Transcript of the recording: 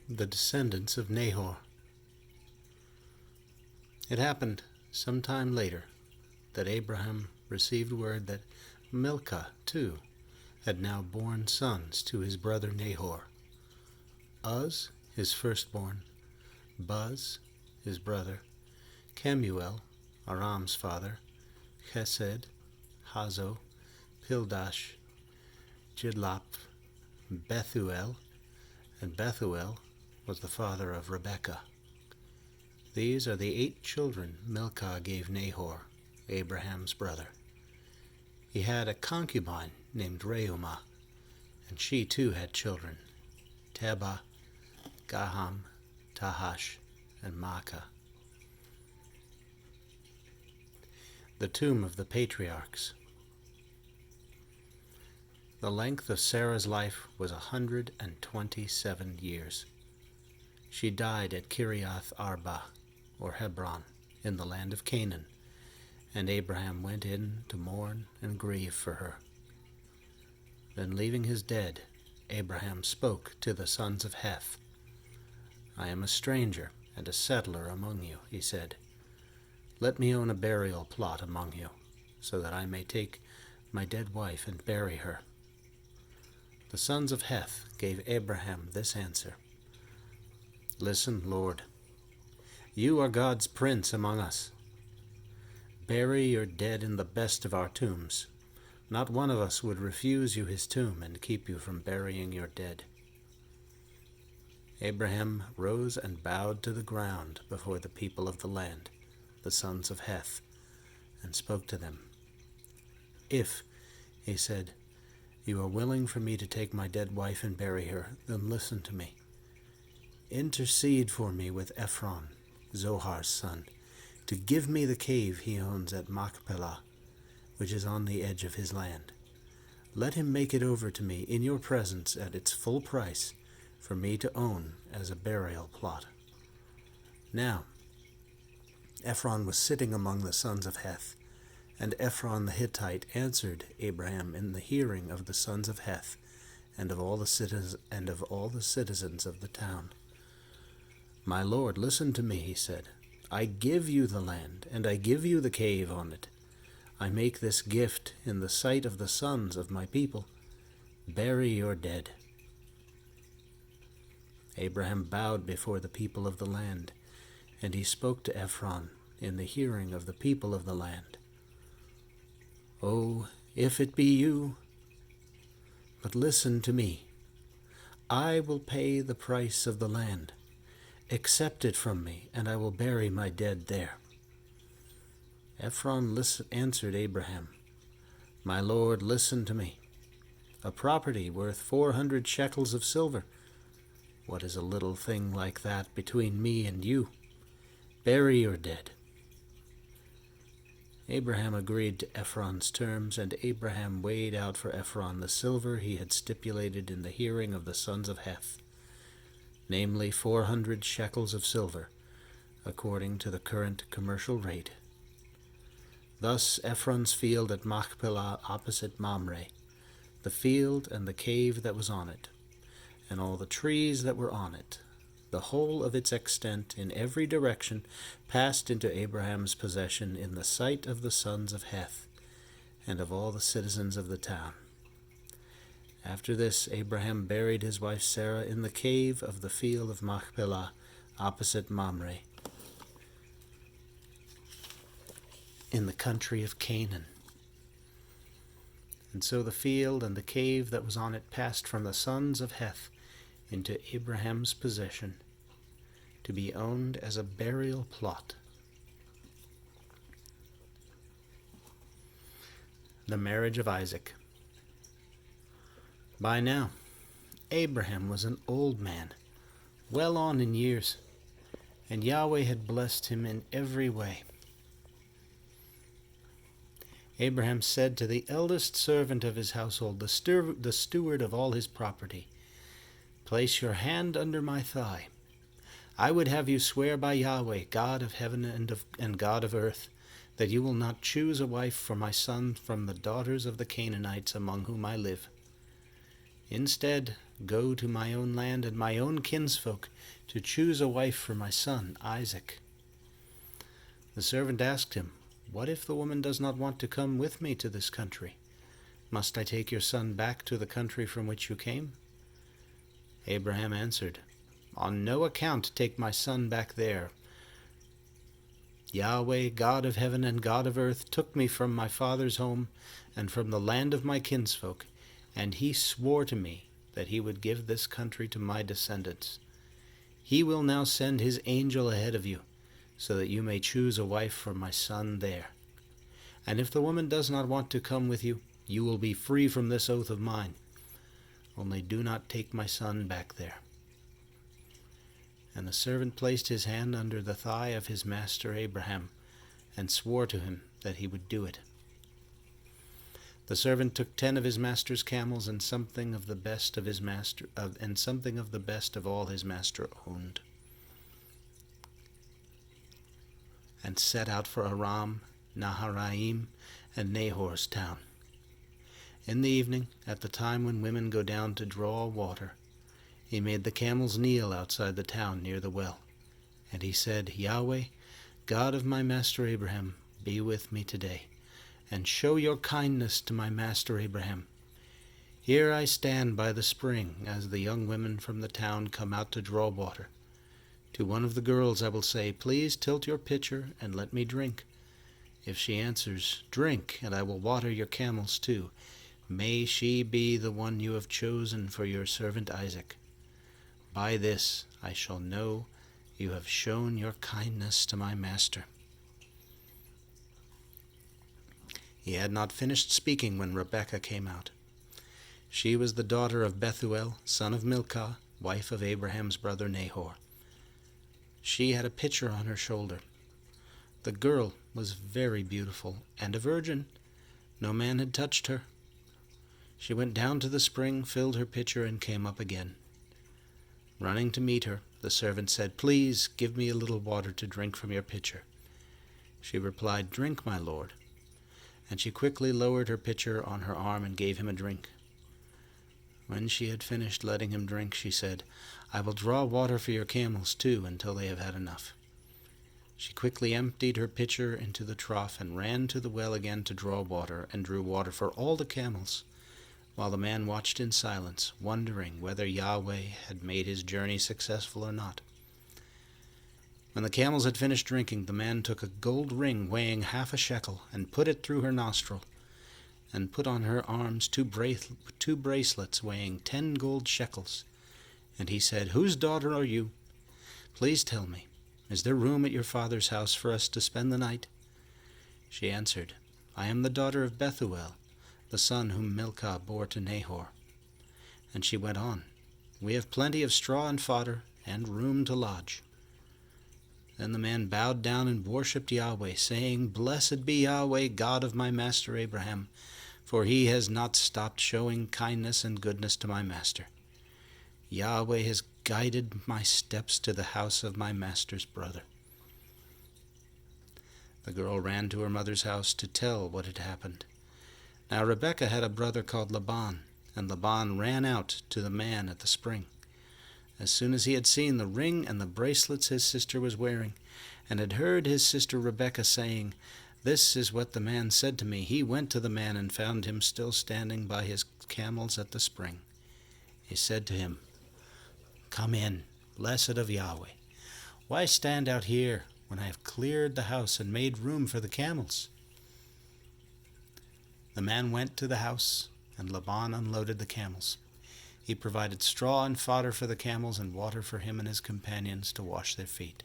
The descendants of Nahor. It happened some time later that Abraham received word that Milcah, too, had now borne sons to his brother Nahor. Uz, his firstborn, Buz, his brother, Kemuel, Aram's father, Chesed, Hazo, Pildash, Jidlaph, Bethuel, and Bethuel was the father of Rebekah. These are the 8 children Milcah gave Nahor, Abraham's brother. He had a concubine named Reumah, and she too had children, Tebah, Gaham, Tahash, and Maacah. The tomb of the patriarchs. The length of Sarah's life was 127 years. She died at Kiriath Arba, or Hebron, in the land of Canaan, and Abraham went in to mourn and grieve for her. Then, leaving his dead, Abraham spoke to the sons of Heth. "I am a stranger and a settler among you," he said. "Let me own a burial plot among you, so that I may take my dead wife and bury her." The sons of Heth gave Abraham this answer: "Listen, Lord, you are God's prince among us. Bury your dead in the best of our tombs. Not one of us would refuse you his tomb and keep you from burying your dead." Abraham rose and bowed to the ground before the people of the land, the sons of Heth, and spoke to them. "If," he said, "you are willing for me to take my dead wife and bury her, then listen to me. Intercede for me with Ephron, Zohar's son, to give me the cave he owns at Machpelah, which is on the edge of his land. Let him make it over to me in your presence at its full price for me to own as a burial plot." Now, Ephron was sitting among the sons of Heth, and Ephron the Hittite answered Abraham in the hearing of the sons of Heth and of all the citizens of the town. "My lord, listen to me," he said. "I give you the land, and I give you the cave on it. I make this gift in the sight of the sons of my people. Bury your dead." Abraham bowed before the people of the land, and he spoke to Ephron in the hearing of the people of the land. "Oh, if it be you, but listen to me. I will pay the price of the land. Accept it from me, and I will bury my dead there." Ephron answered Abraham, "My lord, listen to me. A property worth 400 shekels of silver. What is a little thing like that between me and you? Bury your dead." Abraham agreed to Ephron's terms, and Abraham weighed out for Ephron the silver he had stipulated in the hearing of the sons of Heth, namely 400 shekels of silver, according to the current commercial rate. Thus Ephron's field at Machpelah opposite Mamre, the field and the cave that was on it, and all the trees that were on it, the whole of its extent in every direction, passed into Abraham's possession in the sight of the sons of Heth and of all the citizens of the town. After this, Abraham buried his wife Sarah in the cave of the field of Machpelah opposite Mamre, in the country of Canaan. And so the field and the cave that was on it passed from the sons of Heth into Abraham's possession, to be owned as a burial plot. The marriage of Isaac. By now, Abraham was an old man, well on in years, and Yahweh had blessed him in every way. Abraham said to the eldest servant of his household, the steward of all his property, "Place your hand under my thigh. I would have you swear by Yahweh, God of heaven and God of earth, that you will not choose a wife for my son from the daughters of the Canaanites among whom I live. Instead, go to my own land and my own kinsfolk to choose a wife for my son Isaac." The servant asked him, "What if the woman does not want to come with me to this country? Must I take your son back to the country from which you came?" Abraham answered, "On no account take my son back there. Yahweh, God of heaven and God of earth, took me from my father's home and from the land of my kinsfolk, and he swore to me that he would give this country to my descendants. He will now send his angel ahead of you, so that you may choose a wife for my son there. And if the woman does not want to come with you, you will be free from this oath of mine. Only do not take my son back there." And the servant placed his hand under the thigh of his master Abraham, and swore to him that he would do it. The servant took 10 of his master's camels and something of the best of all his master owned, and set out for Aram, Naharaim, and Nahor's town. In the evening, at the time when women go down to draw water, he made the camels kneel outside the town near the well. And he said, "Yahweh, God of my master Abraham, be with me today, and show your kindness to my master Abraham. Here I stand by the spring as the young women from the town come out to draw water. To one of the girls I will say, 'Please tilt your pitcher and let me drink.' If she answers, 'Drink, and I will water your camels too,' may she be the one you have chosen for your servant Isaac. By this I shall know you have shown your kindness to my master." He had not finished speaking when Rebekah came out. She was the daughter of Bethuel, son of Milcah, wife of Abraham's brother Nahor. She had a pitcher on her shoulder. The girl was very beautiful and a virgin. No man had touched her. She went down to the spring, filled her pitcher, and came up again. Running to meet her, the servant said, "Please give me a little water to drink from your pitcher." She replied, "Drink, my lord." And she quickly lowered her pitcher on her arm and gave him a drink. When she had finished letting him drink, she said, "I will draw water for your camels too until they have had enough." She quickly emptied her pitcher into the trough and ran to the well again to draw water, and drew water for all the camels, while the man watched in silence, wondering whether Yahweh had made his journey successful or not. When the camels had finished drinking, the man took a gold ring weighing 1/2 shekel and put it through her nostril, and put on her arms two bracelets weighing 10 gold shekels. And he said, "Whose daughter are you? Please tell me, is there room at your father's house for us to spend the night?" She answered, "I am the daughter of Bethuel, the son whom Milcah bore to Nahor." And she went on, "We have plenty of straw and fodder, and room to lodge." Then the man bowed down and worshipped Yahweh, saying, "Blessed be Yahweh, God of my master Abraham, for he has not stopped showing kindness and goodness to my master. Yahweh has guided my steps to the house of my master's brother." The girl ran to her mother's house to tell what had happened. Now Rebekah had a brother called Laban, and Laban ran out to the man at the spring. As soon as he had seen the ring and the bracelets his sister was wearing, and had heard his sister Rebekah saying, "This is what the man said to me," he went to the man and found him still standing by his camels at the spring. He said to him, "Come in, blessed of Yahweh. Why stand out here when I have cleared the house and made room for the camels?" The man went to the house, and Laban unloaded the camels. He provided straw and fodder for the camels and water for him and his companions to wash their feet.